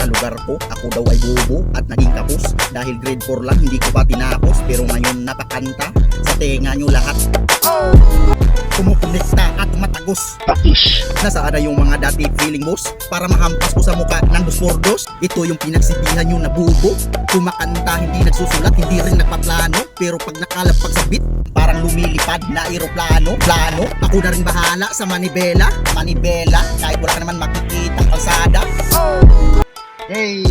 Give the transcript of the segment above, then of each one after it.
sa lugar ko. Ako daw ay bobo at naging kapos. Dahil grade 4 lang hindi ko pa tinapos. Pero ngayon napakanta sa tenga nyo lahat. Kumukonekta at matagos. Nasaan na yung mga dati feeling boss? Para mahampas ko sa muka ng 2x2. Ito yung pinagsibihan nyo na bubo. Kumakanta, hindi nagsusulat, hindi rin nagpaplano. Pero pag nakalapag sa beat, parang lumilipad na aeroplano. Plano, ako na rin bahala sa manibela. Manibela, kahit wala ka naman makikita ang kalsada. Hey!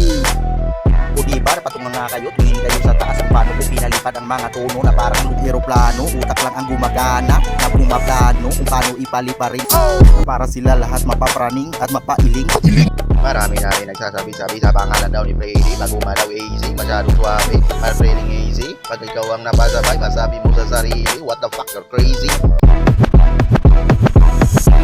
O diba, napatungan nga kayo, tumingin kayo sa taas kung paano ko pinalipad ang mga tono na parang aeroplano. Utak lang ang gumagana, na bumaplano kung paano ipalipa rin. Para sila lahat mapapraning at mapailing. Marami na rin nagsasabi-sabi sa pangalan daw ni Freddy. Pag umalaw easy, masyadong suabe. Mas feeling easy. Pag ikaw ang napasabay, masabi mo sa sarili, what the fuck, you're crazy.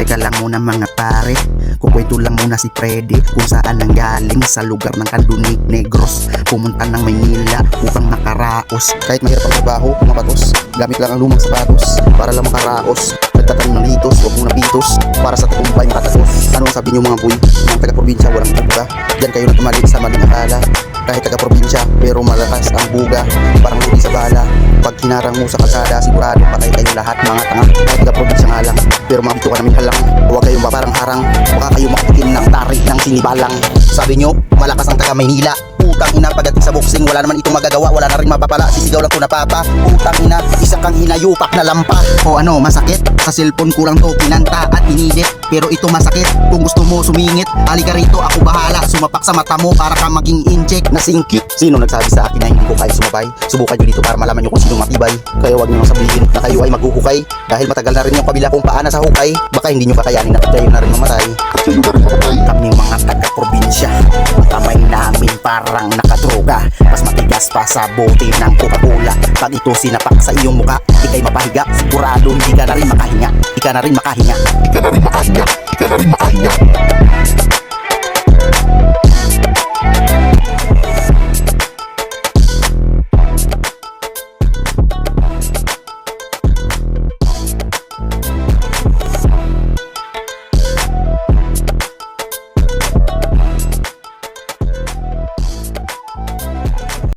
Teka lang muna mga pare, kukwento lang muna si Freddy kung saan nanggaling sa lugar ng Kandunig Negros. Pumunta ng Maynila upang makaraos. Kahit mahirap ang trabaho, kumapatos, gamit lang ang lumang sapatos para lang makaraos. Nagtatanim ng hitos, huwag mong nabitos para sa tagumpay makatagos. Ano ang sabi niyo mga boy, mga taga-probinsya walang buga? Diyan kayo nagkamali sa maling akala. Kahit taga-probinsya pero malakas ang buga, parang huli sa bala. Pag hinarang mo sa kalsada, sigurado patay kayo lahat mga tanga. Kahit taga-probinsya nga lang, pero mabito ka namin halang. Huwag kayong parang harang, baka kayo makitin ng tarik ng sinibalang. Sabi nyo, malakas ang taga-Maynila. Putang ina, pagdating sa boxing, wala naman itong magagawa, wala na rin mapapala. Sisigaw lang ko na papa. Putang ina, isa kang hinayupak na lampa. O ano, masakit? Sa cellphone ko lang to kinanta at inidit. Pero ito masakit, kung gusto mo sumingit, halika rito, ako bahala. Sumapak sa mata mo para ka maging inject na singkit. Sino nagsabi sa akin na hindi ko kaya sumabay? Subukan nyo dito para malaman nyo kung sino matibay. Kaya huwag nyo sabihin na kayo ay maghuhukay, dahil matagal na rin yung kabila kong paana sa hukay. Baka hindi nyo kakayanin at kayo na rin mamatay. Kami mga taga-probinsya, kamay namin parang nakadroga. Mas matigas pa sa bote ng Coca-Cola. Pag ito sinapak sa iyong muka, ikay mapahiga. Sigurado hindi ka na rin makahinga. Ika na rin makahinga.